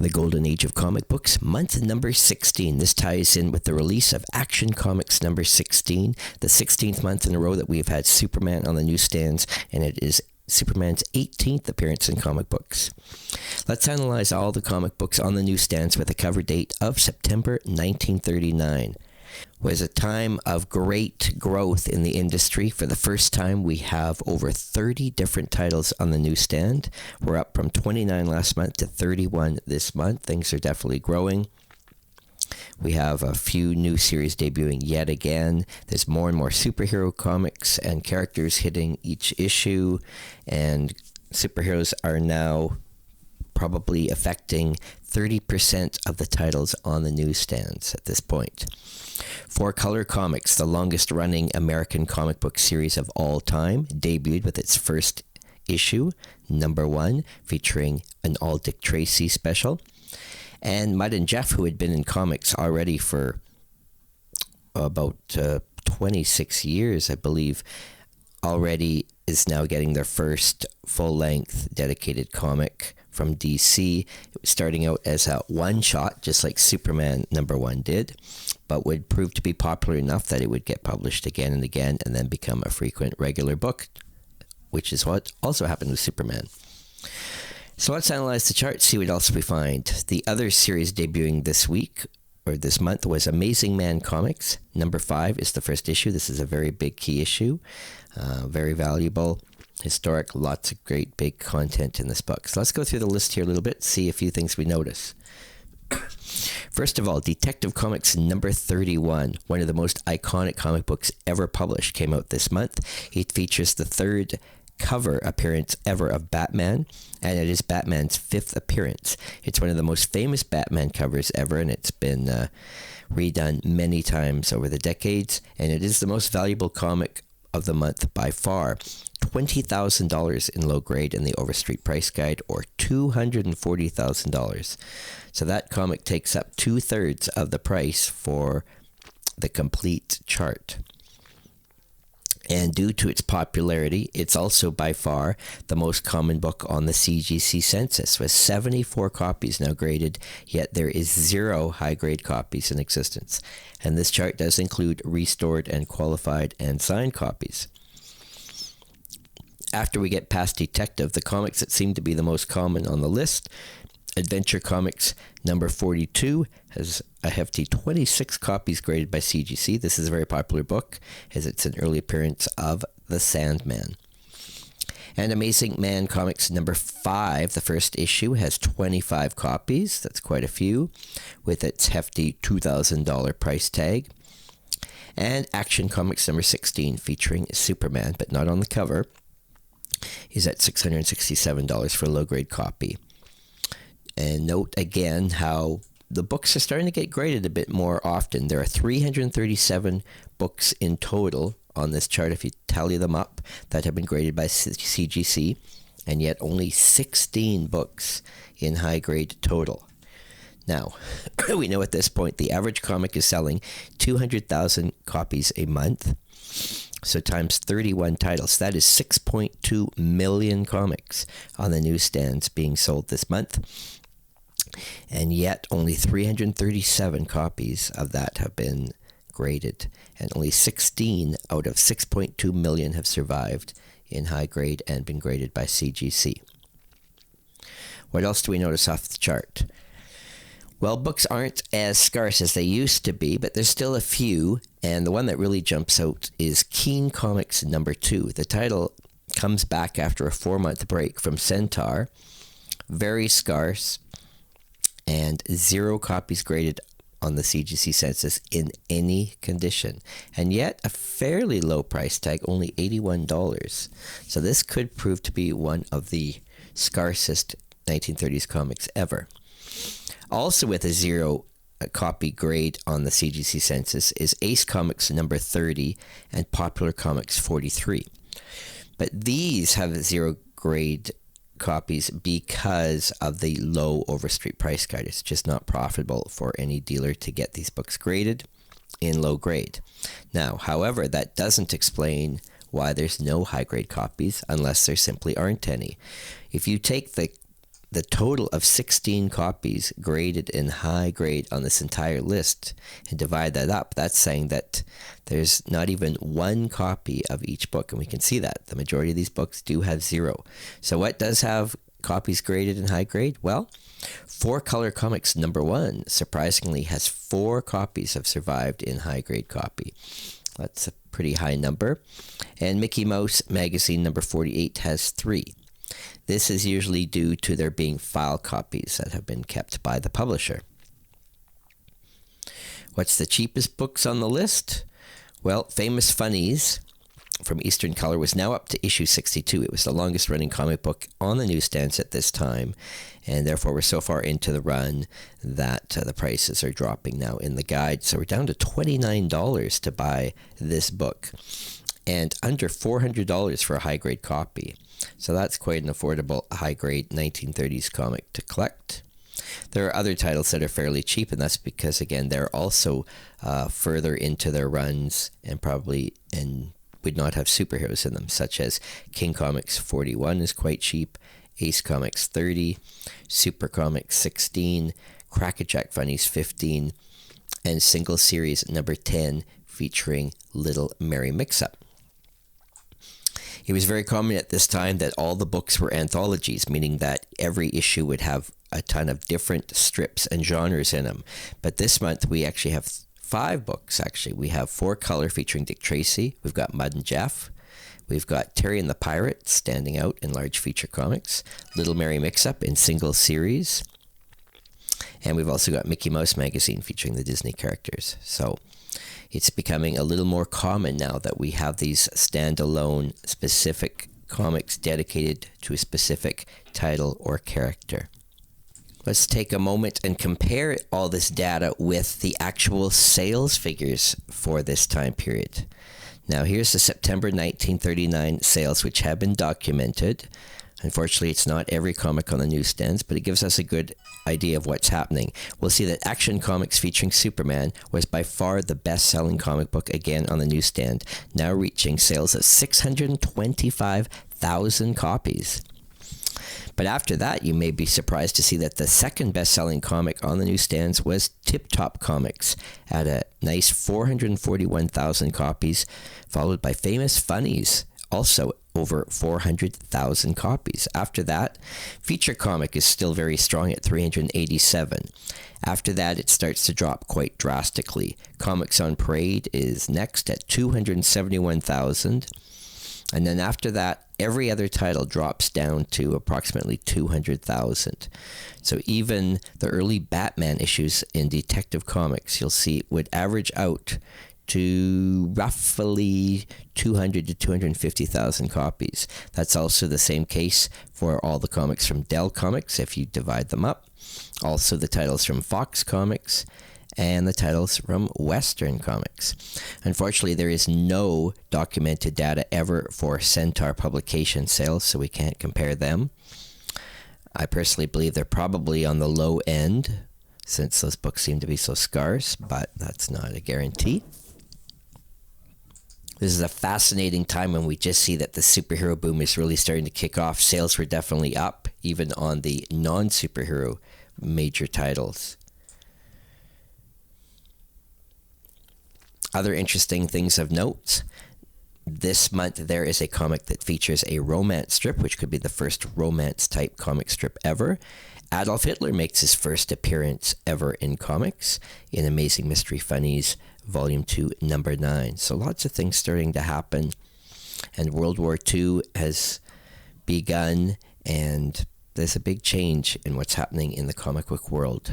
The Golden Age of Comic Books, month number 16. This ties in with the release of Action Comics number 16, the 16th month in a row that we've had Superman on the newsstands, and it is Superman's 18th appearance in comic books. Let's analyze all the comic books on the newsstands with a cover date of September 1939. It was a time of great growth in the industry. For the first time, we have over 30 different titles on the newsstand. We're up from 29 last month to 31 this month. Things are definitely growing. We have a few new series debuting yet again. There's more and more superhero comics and characters hitting each issue, and superheroes are now probably affecting 30% of the titles on the newsstands at this point. Four Color Comics, the longest-running American comic book series of all time, debuted with its first issue, number 1, featuring an all Dick Tracy special. And Mutt and Jeff, who had been in comics already for about 26 years, I believe, already is now getting their first full-length dedicated comic from DC. It was starting out as a one-shot, just like Superman number 1 did, but would prove to be popular enough that it would get published again and again and then become a frequent regular book, which is what also happened with Superman. So let's analyze the chart, see what else we find. The other series debuting this week, or this month, was Amazing Man Comics. Number 5 is the first issue. This is a very big key issue, very valuable, historic, lots of great big content in this book. So let's go through the list here a little bit, see a few things we notice. First of all, Detective Comics number 31, one of the most iconic comic books ever published, came out this month. It features the third cover appearance ever of Batman, and it is Batman's 5th appearance. It's one of the most famous Batman covers ever, and it's been redone many times over the decades, and it is the most valuable comic of the month by far. $20,000 in low grade in the Overstreet Price Guide, or $240,000. So that comic takes up 2/3 of the price for the complete chart. And due to its popularity, it's also by far the most common book on the CGC census, with 74 copies now graded, yet there is 0 high-grade copies in existence. And this chart does include restored and qualified and signed copies. After we get past Detective, the comics that seem to be the most common on the list, Adventure Comics number 42 has a hefty 26 copies graded by CGC. This is a very popular book, as it's an early appearance of the Sandman. And Amazing Man Comics number 5, the first issue, has 25 copies. That's quite a few, with its hefty $2,000 price tag. And Action Comics number 16, featuring Superman, but not on the cover, is at $667 for a low-grade copy. And note again how the books are starting to get graded a bit more often. There are 337 books in total on this chart, if you tally them up, that have been graded by CGC, and yet only 16 books in high grade total. Now, we know at this point the average comic is selling 200,000 copies a month. So times 31 titles, that is 6.2 million comics on the newsstands being sold this month. And yet only 337 copies of that have been graded, and only 16 out of 6.2 million have survived in high grade and been graded by CGC. What else do we notice off the chart? Well, books aren't as scarce as they used to be, but there's still a few, and the one that really jumps out is Keen Comics number 2. The title comes back after a 4-month break from Centaur. Very scarce, and 0 copies graded on the CGC census in any condition. And yet a fairly low price tag, only $81. So this could prove to be one of the scarcest 1930s comics ever. Also with a 0 copy grade on the CGC census is Ace Comics number 30 and Popular Comics 43. But these have 0 grade copies because of the low Overstreet Price Guide. It's just not profitable for any dealer to get these books graded in low grade. Now, however, that doesn't explain why there's no high grade copies, unless there simply aren't any. If you take the the total of 16 copies graded in high grade on this entire list and divide that up, that's saying that there's not even one copy of each book. And we can see that the majority of these books do have 0. So what does have copies graded in high grade? Well, 4-Color Comics #1 surprisingly has 4 copies have survived in high grade copy. That's a pretty high number. And Mickey Mouse Magazine #48 has 3. This is usually due to there being file copies that have been kept by the publisher. What's the cheapest books on the list? Well, Famous Funnies from Eastern Color was now up to issue 62. It was the longest running comic book on the newsstands at this time, and therefore we're so far into the run that the prices are dropping now in the guide. So we're down to $29 to buy this book, and under $400 for a high-grade copy. So that's quite an affordable high-grade 1930s comic to collect. There are other titles that are fairly cheap, and that's because, again, they're also further into their runs and probably would not have superheroes in them, such as King Comics 41 is quite cheap, Ace Comics 30, Super Comics 16, Crackerjack Funnies 15, and Single Series #10 featuring Little Mary Mix-Up. It was very common at this time that all the books were anthologies, meaning that every issue would have a ton of different strips and genres in them. But this month we actually have 5 books, actually. We have 4-Color featuring Dick Tracy. We've got Mutt and Jeff. We've got Terry and the Pirate standing out in large feature comics. Little Mary Mix-Up in single series. And we've also got Mickey Mouse Magazine featuring the Disney characters. So it's becoming a little more common now that we have these standalone specific comics dedicated to a specific title or character. Let's take a moment and compare all this data with the actual sales figures for this time period. Now here's the September 1939 sales, which have been documented. Unfortunately, it's not every comic on the newsstands, but it gives us a good idea of what's happening. We'll see that Action Comics featuring Superman was by far the best-selling comic book again on the newsstand, now reaching sales of 625,000 copies. But after that, you may be surprised to see that the second best-selling comic on the newsstands was Tip Top Comics at a nice 441,000 copies, followed by Famous Funnies, also over 400,000 copies. After that, Feature Comic is still very strong at 387. After that, it starts to drop quite drastically. Comics on Parade is next at 271,000. And then after that, every other title drops down to approximately 200,000. So even the early Batman issues in Detective Comics, you'll see, would average out to roughly 200 to 250,000 copies. That's also the same case for all the comics from Dell Comics, if you divide them up. Also the titles from Fox Comics and the titles from Western Comics. Unfortunately, there is no documented data ever for Centaur publication sales, so we can't compare them. I personally believe they're probably on the low end, since those books seem to be so scarce, but that's not a guarantee. This is a fascinating time when we just see that the superhero boom is really starting to kick off. Sales were definitely up, even on the non-superhero major titles. Other interesting things of note. This month there is a comic that features a romance strip, which could be the first romance-type comic strip ever. Adolf Hitler makes his first appearance ever in comics in Amazing Mystery Funnies, Volume 2, Number 9. So lots of things starting to happen. And World War II has begun, and there's a big change in what's happening in the comic book world.